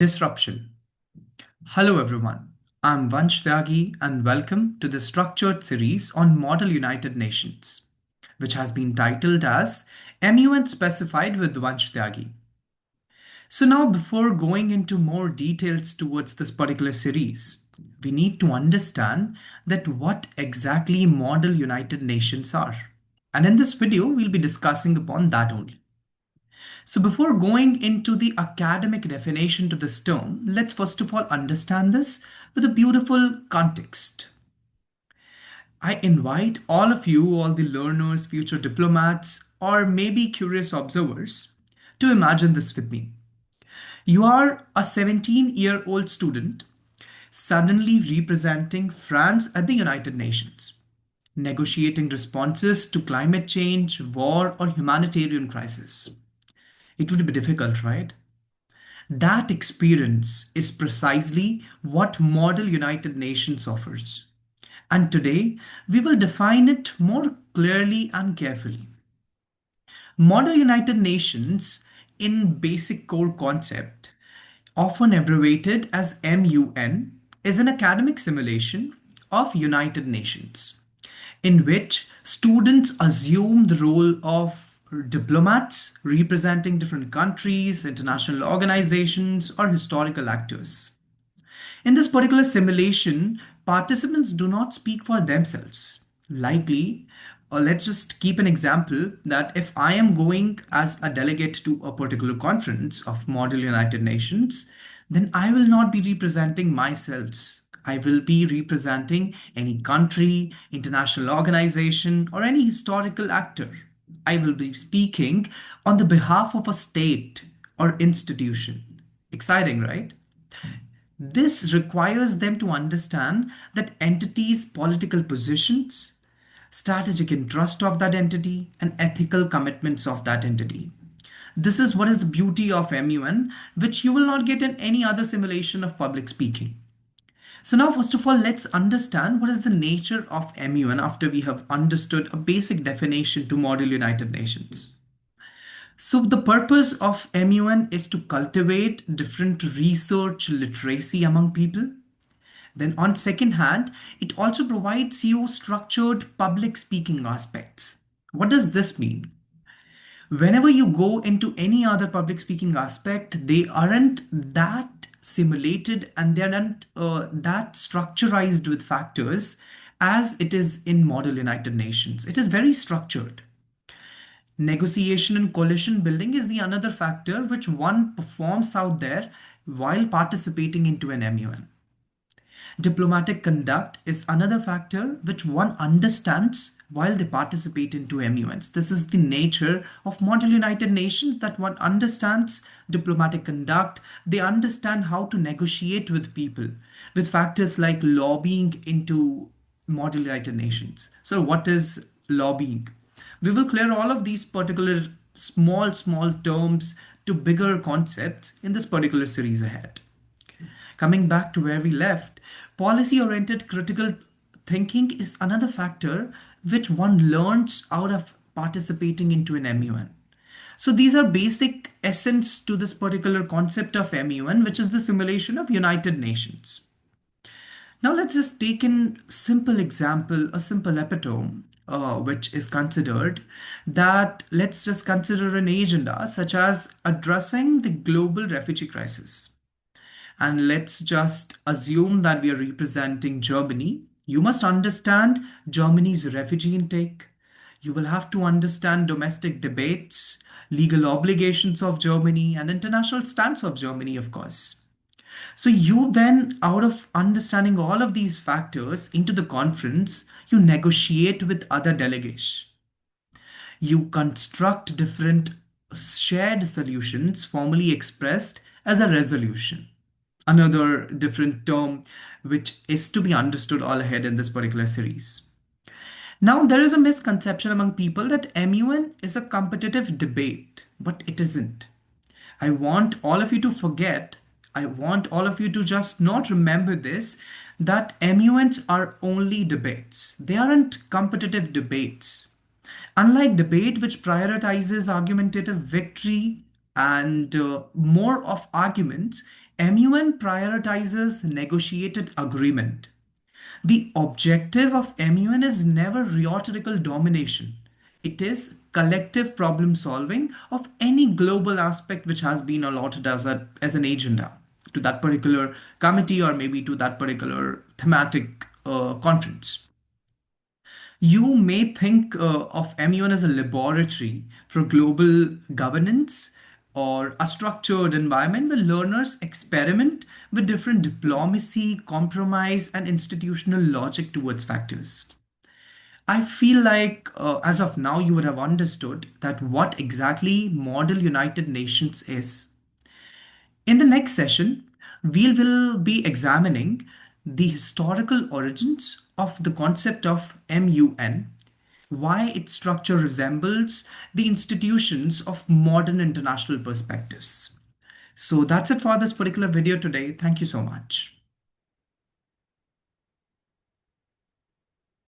Disruption. Hello, everyone. I'm Vansh Tyagi, and welcome to the structured series on Model United Nations, which has been titled as MUN Specified with Vansh Tyagi. So, now before going into more details towards this particular series, we need to understand that what exactly Model United Nations are. And in this video, we'll be discussing upon that only. So, before going into the academic definition to this term, let's first of all understand this with a beautiful context. I invite all of you, all the learners, future diplomats, or maybe curious observers, to imagine this with me. You are a 17-year-old student suddenly representing France at the United Nations, negotiating responses to climate change, war, or humanitarian crisis. It would be difficult, right? That experience is precisely what Model United Nations offers. And today, we will define it more clearly and carefully. Model United Nations, in basic core concept, often abbreviated as MUN, is an academic simulation of United Nations, in which students assume the role of diplomats representing different countries, international organizations, or historical actors. In this particular simulation, participants do not speak for themselves. Likely, or let's just keep an example that if I am going as a delegate to a particular conference of Model United Nations, then I will not be representing myself. I will be representing any country, international organization, or any historical actor. I will be speaking on the behalf of a state or institution. Exciting, right? This requires them to understand that entity's political positions, strategic interest of that entity, and ethical commitments of that entity. This is what is the beauty of MUN, which you will not get in any other simulation of public speaking. So now, first of all, let's understand what is the nature of MUN after we have understood a basic definition to Model United Nations. So the purpose of MUN is to cultivate different research literacy among people. Then on second hand, it also provides you structured public speaking aspects. What does this mean? Whenever you go into any other public speaking aspect, they aren't that simulated and they aren't that structurized with factors as it is in Model United Nations. It is very structured. Negotiation and coalition building is the another factor which one performs out there while participating into an MUN. Diplomatic conduct is another factor which one understands while they participate into MUNs. This is the nature of Model United Nations that one understands diplomatic conduct. They understand how to negotiate with people with factors like lobbying into Model United Nations. So what is lobbying? We will clear all of these particular small terms to bigger concepts in this particular series ahead. Coming back to where we left, policy oriented critical thinking is another factor which one learns out of participating into an MUN. So these are basic essence to this particular concept of MUN, which is the simulation of United Nations. Now let's just take in simple example, a simple epitome, which is considered that let's just consider an agenda such as addressing the global refugee crisis. And let's just assume that we are representing Germany. You must understand Germany's refugee intake. You will have to understand domestic debates, legal obligations of Germany, and international stance of Germany, of course. So you then, out of understanding all of these factors into the conference, you negotiate with other delegates. You construct different shared solutions formally expressed as a resolution. Another different term which is to be understood all ahead in this particular series. Now, there is a misconception among people that MUN is a competitive debate, but it isn't. I want all of you to forget, I want all of you to just not remember this, that MUNs are only debates. They aren't competitive debates. Unlike debate, which prioritizes argumentative victory and more of arguments, MUN prioritizes negotiated agreement. The objective of MUN is never rhetorical domination. It is collective problem solving of any global aspect which has been allotted as an agenda to that particular committee or maybe to that particular thematic conference. You may think of MUN as a laboratory for global governance or a structured environment where learners experiment with different diplomacy, compromise, and institutional logic towards factors. I feel like, as of now, you would have understood that what exactly Model United Nations is. In the next session, we will be examining the historical origins of the concept of MUN, why its structure resembles the institutions of modern international perspectives. So that's it for this particular video today. Thank you so much.